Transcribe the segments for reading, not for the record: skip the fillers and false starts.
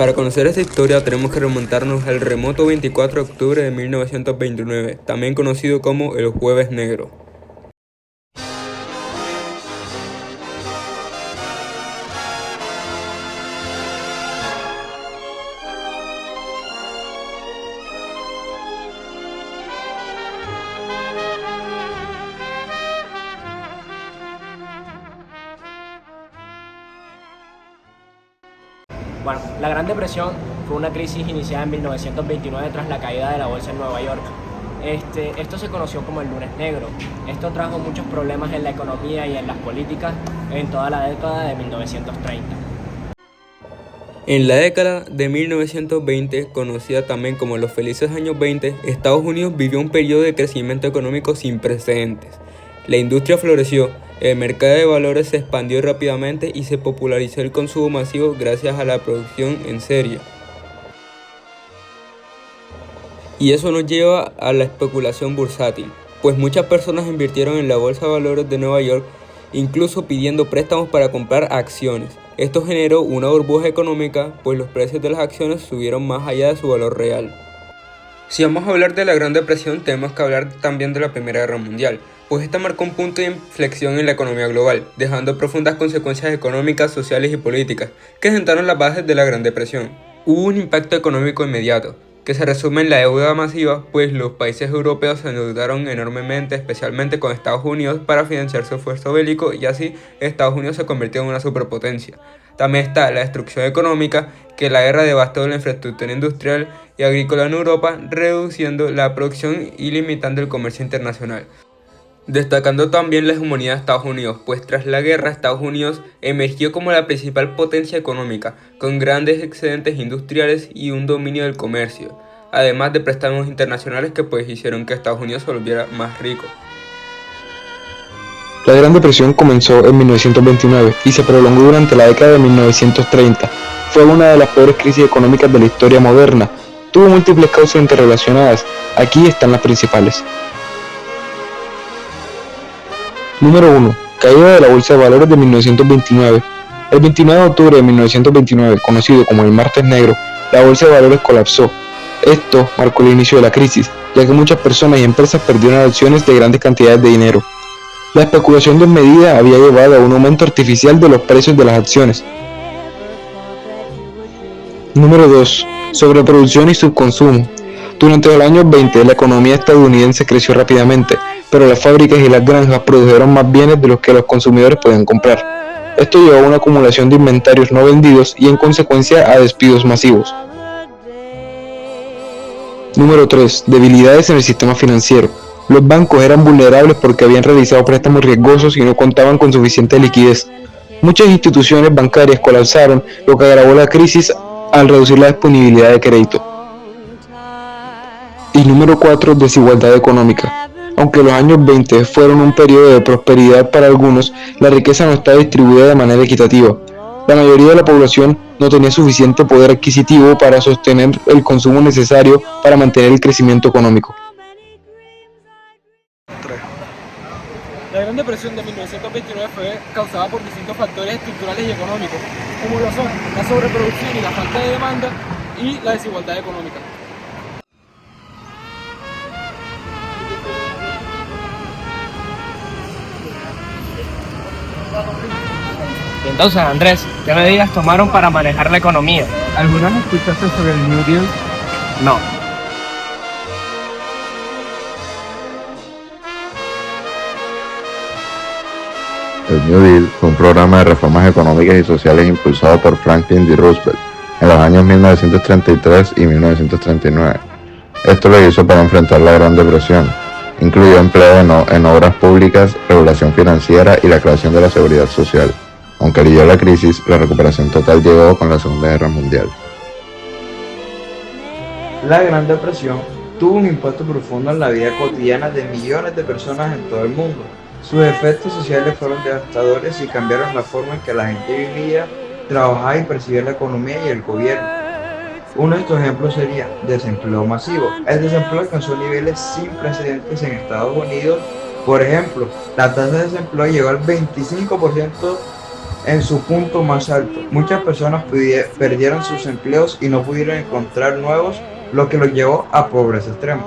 Para conocer esta historia tenemos que remontarnos al remoto 24 de octubre de 1929, también conocido como el Jueves Negro. Bueno, la Gran Depresión fue una crisis iniciada en 1929 tras la caída de la bolsa en Nueva York. Esto se conoció como el Lunes Negro. Esto trajo muchos problemas en la economía y en las políticas en toda la década de 1930. En la década de 1920, conocida también como los felices años 20, Estados Unidos vivió un periodo de crecimiento económico sin precedentes. La industria floreció, el mercado de valores se expandió rápidamente y se popularizó el consumo masivo gracias a la producción en serie. Y eso nos lleva a la especulación bursátil, pues muchas personas invirtieron en la bolsa de valores de Nueva York, incluso pidiendo préstamos para comprar acciones. Esto generó una burbuja económica, pues los precios de las acciones subieron más allá de su valor real. Si vamos a hablar de la Gran Depresión, tenemos que hablar también de la Primera Guerra Mundial, pues esta marcó un punto de inflexión en la economía global, dejando profundas consecuencias económicas, sociales y políticas, que sentaron las bases de la Gran Depresión. Hubo un impacto económico inmediato, que se resume en la deuda masiva, pues los países europeos se endeudaron enormemente, especialmente con Estados Unidos, para financiar su esfuerzo bélico, y así Estados Unidos se convirtió en una superpotencia. También está la destrucción económica, que la guerra devastó la infraestructura industrial y agrícola en Europa, reduciendo la producción y limitando el comercio internacional. Destacando también la hegemonía de Estados Unidos, pues tras la guerra Estados Unidos emergió como la principal potencia económica, con grandes excedentes industriales y un dominio del comercio, además de préstamos internacionales que hicieron que Estados Unidos se volviera más rico. La Gran Depresión comenzó en 1929 y se prolongó durante la década de 1930. Fue una de las peores crisis económicas de la historia moderna. Tuvo múltiples causas interrelacionadas. Aquí están las principales. Número 1. Caída de la Bolsa de Valores de 1929. El 29 de octubre de 1929, conocido como el Martes Negro, la Bolsa de Valores colapsó. Esto marcó el inicio de la crisis, ya que muchas personas y empresas perdieron acciones de grandes cantidades de dinero. La especulación desmedida había llevado a un aumento artificial de los precios de las acciones. Número 2. Sobreproducción y subconsumo. Durante los años 20, la economía estadounidense creció rápidamente, pero las fábricas y las granjas produjeron más bienes de los que los consumidores podían comprar. Esto llevó a una acumulación de inventarios no vendidos y en consecuencia a despidos masivos. Número 3. Debilidades en el sistema financiero. Los bancos eran vulnerables porque habían realizado préstamos riesgosos y no contaban con suficiente liquidez. Muchas instituciones bancarias colapsaron, lo que agravó la crisis al reducir la disponibilidad de crédito. Y número 4. Desigualdad económica. Aunque los años 20 fueron un periodo de prosperidad para algunos, la riqueza no está distribuida de manera equitativa. La mayoría de la población no tenía suficiente poder adquisitivo para sostener el consumo necesario para mantener el crecimiento económico. La Gran Depresión de 1929 fue causada por distintos factores estructurales y económicos, como lo son la sobreproducción y la falta de demanda y la desigualdad económica. Y entonces, Andrés, ¿qué medidas tomaron para manejar la economía? ¿Alguna vez escuchaste sobre el New Deal? No. El New Deal fue un programa de reformas económicas y sociales impulsado por Franklin D. Roosevelt en los años 1933 y 1939. Esto lo hizo para enfrentar la Gran Depresión. Incluyó empleo en obras públicas, regulación financiera y la creación de la seguridad social. Aunque alivió la crisis, la recuperación total llegó con la Segunda Guerra Mundial. La Gran Depresión tuvo un impacto profundo en la vida cotidiana de millones de personas en todo el mundo. Sus efectos sociales fueron devastadores y cambiaron la forma en que la gente vivía, trabajaba y percibía la economía y el gobierno. Uno de estos ejemplos sería desempleo masivo. El desempleo alcanzó niveles sin precedentes en Estados Unidos. Por ejemplo, la tasa de desempleo llegó al 25% en su punto más alto. Muchas personas perdieron sus empleos y no pudieron encontrar nuevos, lo que los llevó a pobreza extrema.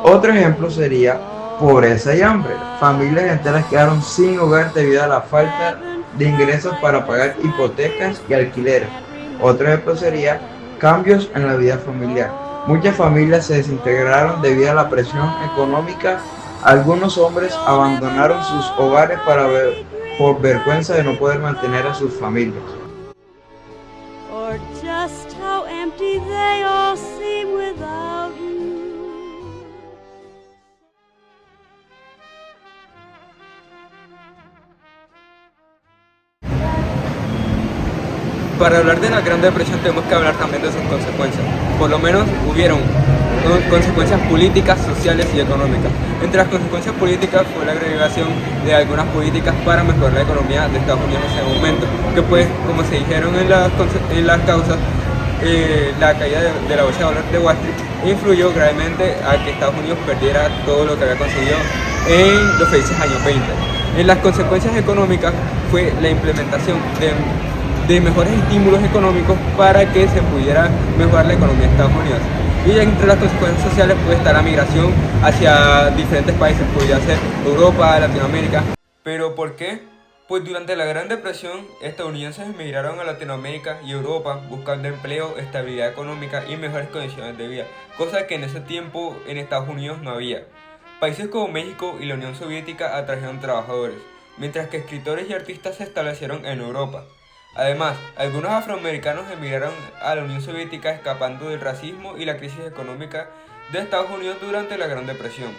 Otro ejemplo sería pobreza y hambre. Familias enteras quedaron sin hogar debido a la falta de ingresos para pagar hipotecas y alquileres. Otro ejemplo sería cambios en la vida familiar. Muchas familias se desintegraron debido a la presión económica. Algunos hombres abandonaron sus hogares por vergüenza de no poder mantener a sus familias. Or just how empty they all seem without you. Para hablar de la Gran Depresión tenemos que hablar también de sus consecuencias. Por lo menos hubieron consecuencias políticas, sociales y económicas. Entre las consecuencias políticas fue la agregación de algunas políticas para mejorar la economía de Estados Unidos en ese momento, que pues, como se dijeron en las causas, la caída de la bolsa de valores de Wall Street influyó gravemente a que Estados Unidos perdiera todo lo que había conseguido en los felices años 20. En las consecuencias económicas fue la implementación de mejores estímulos económicos para que se pudiera mejorar la economía de Estados Unidos. Y entre las consecuencias sociales puede estar la migración hacia diferentes países, podría ser Europa, Latinoamérica. ¿Pero por qué? Pues durante la Gran Depresión, estadounidenses emigraron a Latinoamérica y Europa buscando empleo, estabilidad económica y mejores condiciones de vida, cosa que en ese tiempo en Estados Unidos no había. Países como México y la Unión Soviética atrajeron trabajadores, mientras que escritores y artistas se establecieron en Europa. Además, algunos afroamericanos emigraron a la Unión Soviética escapando del racismo y la crisis económica de Estados Unidos durante la Gran Depresión.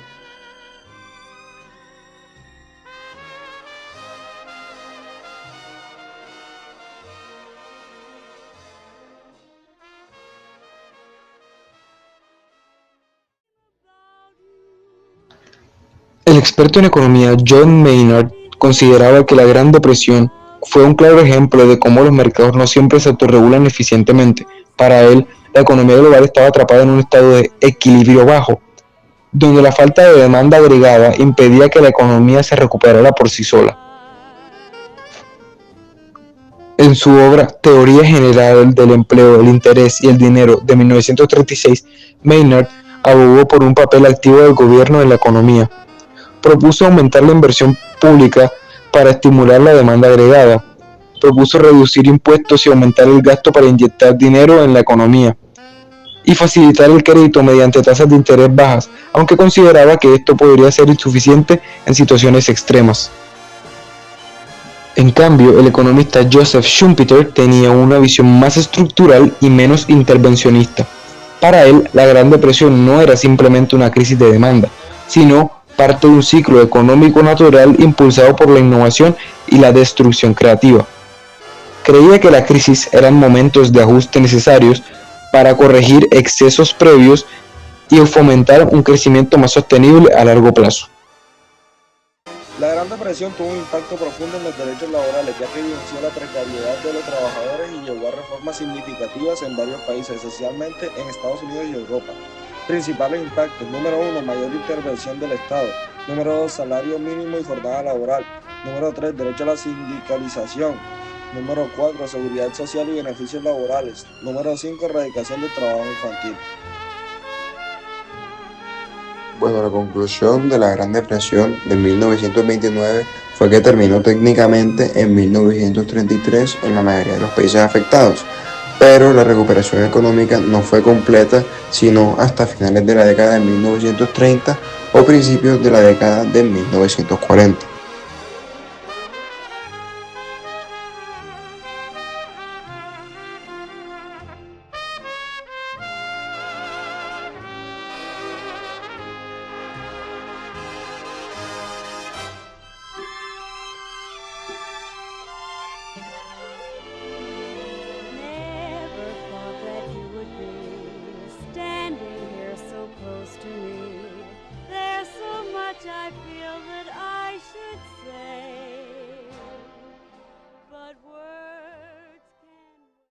El experto en economía John Maynard consideraba que la Gran Depresión fue un claro ejemplo de cómo los mercados no siempre se autorregulan eficientemente. Para él, la economía global estaba atrapada en un estado de equilibrio bajo, donde la falta de demanda agregada impedía que la economía se recuperara por sí sola. En su obra Teoría General del Empleo, el Interés y el Dinero de 1936, Maynard abogó por un papel activo del gobierno en la economía. Propuso aumentar la inversión pública para estimular la demanda agregada. Propuso reducir impuestos y aumentar el gasto para inyectar dinero en la economía y facilitar el crédito mediante tasas de interés bajas, aunque consideraba que esto podría ser insuficiente en situaciones extremas. En cambio, el economista Joseph Schumpeter tenía una visión más estructural y menos intervencionista. Para él, la Gran Depresión no era simplemente una crisis de demanda, sino parte de un ciclo económico natural impulsado por la innovación y la destrucción creativa. Creía que las crisis eran momentos de ajuste necesarios para corregir excesos previos y fomentar un crecimiento más sostenible a largo plazo. La Gran Depresión tuvo un impacto profundo en los derechos laborales, ya que evidenció la precariedad de los trabajadores y llevó a reformas significativas en varios países, especialmente en Estados Unidos y Europa. Principales impactos: número 1, mayor intervención del Estado. Número 2, salario mínimo y jornada laboral. Número 3, derecho a la sindicalización. Número 4, seguridad social y beneficios laborales. Número 5, erradicación del trabajo infantil. Bueno, la conclusión de la Gran Depresión de 1929 fue que terminó técnicamente en 1933 en la mayoría de los países afectados, pero la recuperación económica no fue completa sino hasta finales de la década de 1930 o principios de la década de 1940.